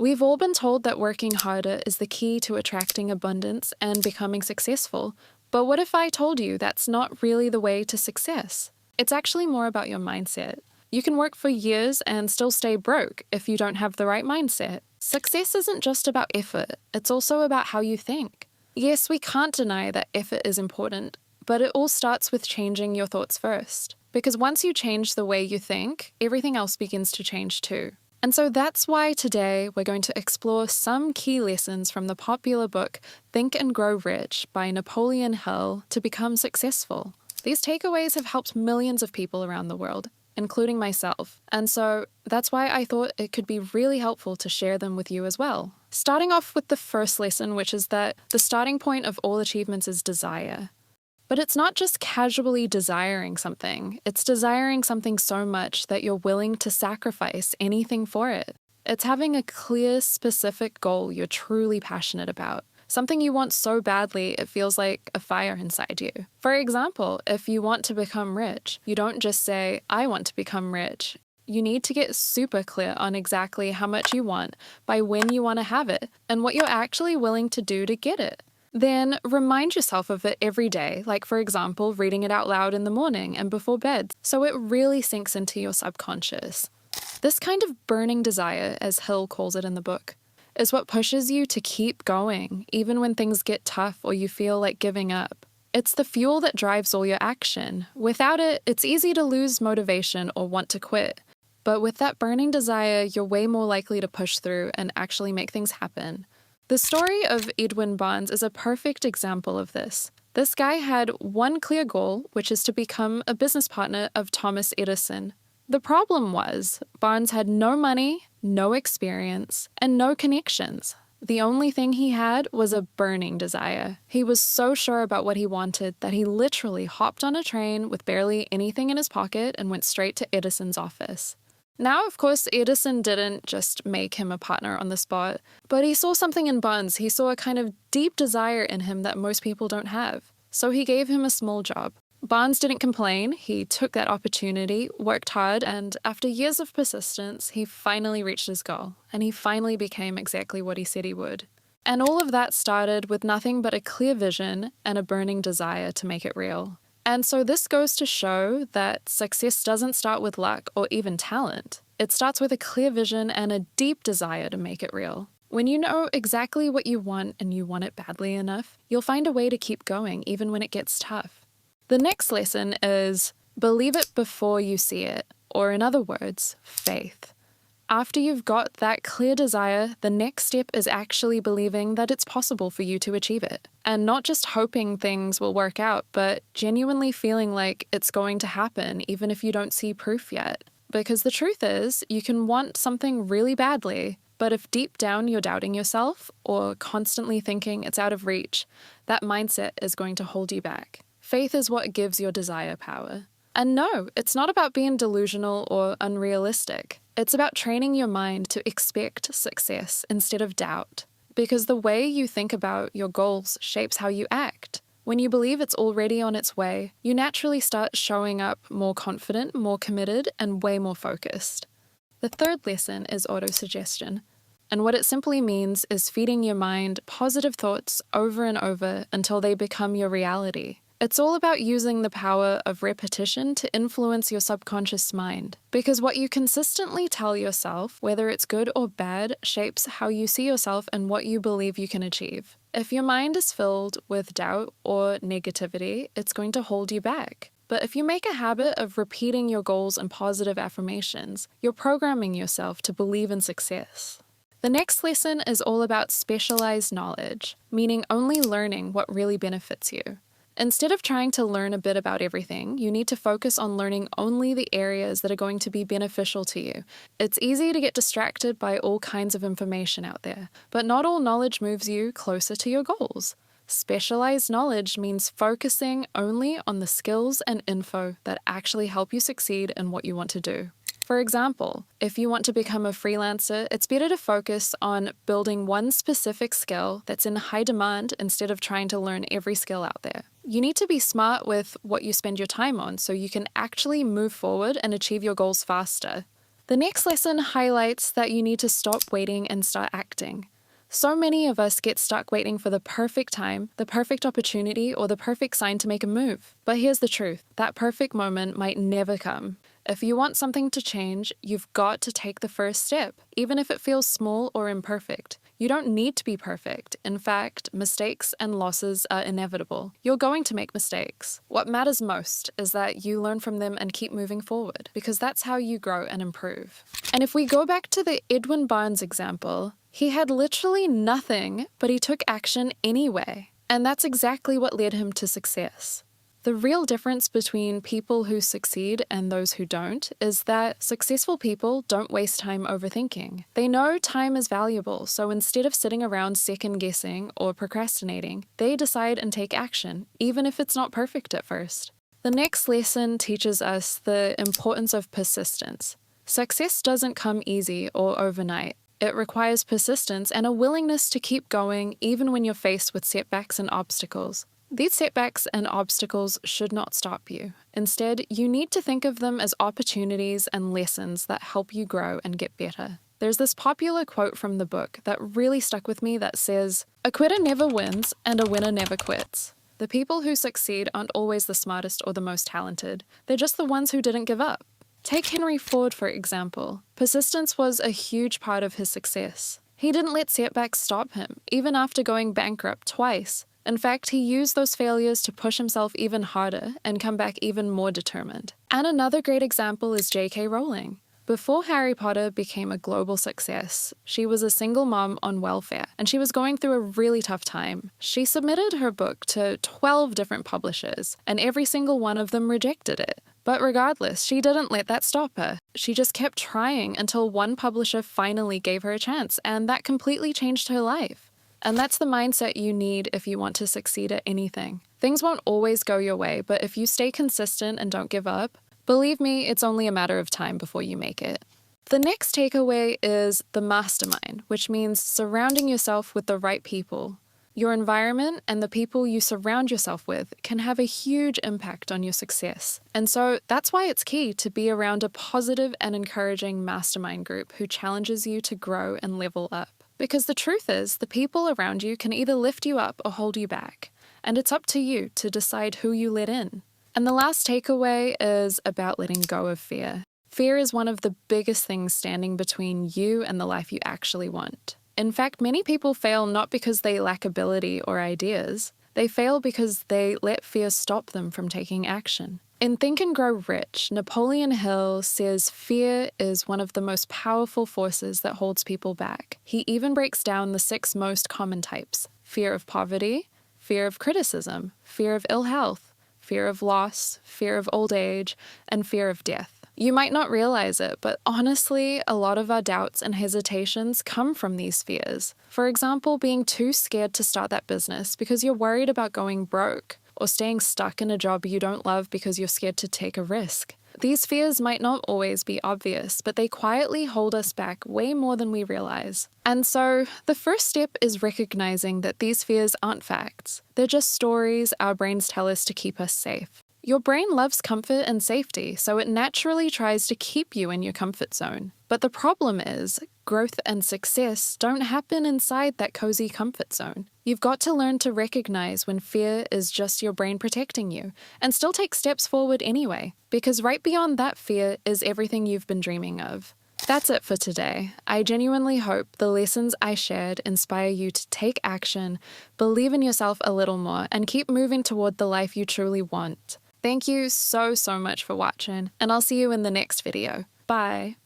We've all been told that working harder is the key to attracting abundance and becoming successful. But what if I told you that's not really the way to success? It's actually more about your mindset. You can work for years and still stay broke if you don't have the right mindset. Success isn't just about effort, it's also about how you think. Yes, we can't deny that effort is important, but it all starts with changing your thoughts first. Because once you change the way you think, everything else begins to change too. And so that's why today we're going to explore some key lessons from the popular book Think and Grow Rich by Napoleon Hill to become successful. These takeaways have helped millions of people around the world, including myself. And so that's why I thought it could be really helpful to share them with you as well. Starting off with the first lesson, which is that the starting point of all achievements is desire. But it's not just casually desiring something. It's desiring something so much that you're willing to sacrifice anything for it. It's having a clear, specific goal you're truly passionate about. Something you want so badly it feels like a fire inside you. For example, if you want to become rich, you don't just say, I want to become rich. You need to get super clear on exactly how much you want, by when you want to have it, and what you're actually willing to do to get it. Then remind yourself of it every day, like for example, reading it out loud in the morning and before bed, so it really sinks into your subconscious. This kind of burning desire, as Hill calls it in the book, is what pushes you to keep going, even when things get tough or you feel like giving up. It's the fuel that drives all your action. Without it, it's easy to lose motivation or want to quit. But with that burning desire, you're way more likely to push through and actually make things happen. The story of Edwin Barnes is a perfect example of this. This guy had one clear goal, which is to become a business partner of Thomas Edison. The problem was, Barnes had no money, no experience, and no connections. The only thing he had was a burning desire. He was so sure about what he wanted that he literally hopped on a train with barely anything in his pocket and went straight to Edison's office. Now, of course, Edison didn't just make him a partner on the spot, but he saw something in Barnes. He saw a kind of deep desire in him that most people don't have. So he gave him a small job. Barnes didn't complain. He took that opportunity, worked hard, and after years of persistence, he finally reached his goal, and he finally became exactly what he said he would. And all of that started with nothing but a clear vision and a burning desire to make it real. And so this goes to show that success doesn't start with luck or even talent. It starts with a clear vision and a deep desire to make it real. When you know exactly what you want and you want it badly enough, you'll find a way to keep going even when it gets tough. The next lesson is believe it before you see it, or in other words, faith. After you've got that clear desire, the next step is actually believing that it's possible for you to achieve it. And not just hoping things will work out, but genuinely feeling like it's going to happen even if you don't see proof yet. Because the truth is, you can want something really badly, but if deep down you're doubting yourself or constantly thinking it's out of reach, that mindset is going to hold you back. Faith is what gives your desire power. And no, it's not about being delusional or unrealistic. It's about training your mind to expect success instead of doubt. Because the way you think about your goals shapes how you act. When you believe it's already on its way, you naturally start showing up more confident, more committed, and way more focused. The third lesson is autosuggestion. And what it simply means is feeding your mind positive thoughts over and over until they become your reality. It's all about using the power of repetition to influence your subconscious mind. Because what you consistently tell yourself, whether it's good or bad, shapes how you see yourself and what you believe you can achieve. If your mind is filled with doubt or negativity, it's going to hold you back. But if you make a habit of repeating your goals and positive affirmations, you're programming yourself to believe in success. The next lesson is all about specialized knowledge, meaning only learning what really benefits you. Instead of trying to learn a bit about everything, you need to focus on learning only the areas that are going to be beneficial to you. It's easy to get distracted by all kinds of information out there, but not all knowledge moves you closer to your goals. Specialized knowledge means focusing only on the skills and info that actually help you succeed in what you want to do. For example, if you want to become a freelancer, it's better to focus on building one specific skill that's in high demand instead of trying to learn every skill out there. You need to be smart with what you spend your time on so you can actually move forward and achieve your goals faster. The next lesson highlights that you need to stop waiting and start acting. So many of us get stuck waiting for the perfect time, the perfect opportunity, or the perfect sign to make a move. But here's the truth, that perfect moment might never come. If you want something to change, you've got to take the first step, even if it feels small or imperfect. You don't need to be perfect. In fact, mistakes and losses are inevitable. You're going to make mistakes. What matters most is that you learn from them and keep moving forward, because that's how you grow and improve. And if we go back to the Edwin Barnes example, he had literally nothing, but he took action anyway. And that's exactly what led him to success. The real difference between people who succeed and those who don't is that successful people don't waste time overthinking. They know time is valuable, so instead of sitting around second-guessing or procrastinating, they decide and take action, even if it's not perfect at first. The next lesson teaches us the importance of persistence. Success doesn't come easy or overnight. It requires persistence and a willingness to keep going even when you're faced with setbacks and obstacles. These setbacks and obstacles should not stop you. Instead, you need to think of them as opportunities and lessons that help you grow and get better. There's this popular quote from the book that really stuck with me that says, "A quitter never wins and a winner never quits." The people who succeed aren't always the smartest or the most talented. They're just the ones who didn't give up. Take Henry Ford, for example. Persistence was a huge part of his success. He didn't let setbacks stop him, even after going bankrupt twice. In fact, he used those failures to push himself even harder and come back even more determined. And another great example is J.K. Rowling. Before Harry Potter became a global success, she was a single mom on welfare, and she was going through a really tough time. She submitted her book to 12 different publishers, and every single one of them rejected it. But regardless, she didn't let that stop her. She just kept trying until one publisher finally gave her a chance, and that completely changed her life. And that's the mindset you need if you want to succeed at anything. Things won't always go your way, but if you stay consistent and don't give up, believe me, it's only a matter of time before you make it. The next takeaway is the mastermind, which means surrounding yourself with the right people. Your environment and the people you surround yourself with can have a huge impact on your success. And so that's why it's key to be around a positive and encouraging mastermind group who challenges you to grow and level up. Because the truth is, the people around you can either lift you up or hold you back, and it's up to you to decide who you let in. And the last takeaway is about letting go of fear. Fear is one of the biggest things standing between you and the life you actually want. In fact, many people fail not because they lack ability or ideas. They fail because they let fear stop them from taking action. In Think and Grow Rich, Napoleon Hill says fear is one of the most powerful forces that holds people back. He even breaks down the 6 most common types: fear of poverty, fear of criticism, fear of ill health, fear of loss, fear of old age, and fear of death. You might not realize it, but honestly, a lot of our doubts and hesitations come from these fears. For example, being too scared to start that business because you're worried about going broke, or staying stuck in a job you don't love because you're scared to take a risk. These fears might not always be obvious, but they quietly hold us back way more than we realize. And so, the first step is recognizing that these fears aren't facts. They're just stories our brains tell us to keep us safe. Your brain loves comfort and safety, so it naturally tries to keep you in your comfort zone. But the problem is, growth and success don't happen inside that cozy comfort zone. You've got to learn to recognize when fear is just your brain protecting you, and still take steps forward anyway, because right beyond that fear is everything you've been dreaming of. That's it for today. I genuinely hope the lessons I shared inspire you to take action, believe in yourself a little more, and keep moving toward the life you truly want. Thank you so much for watching, and I'll see you in the next video. Bye.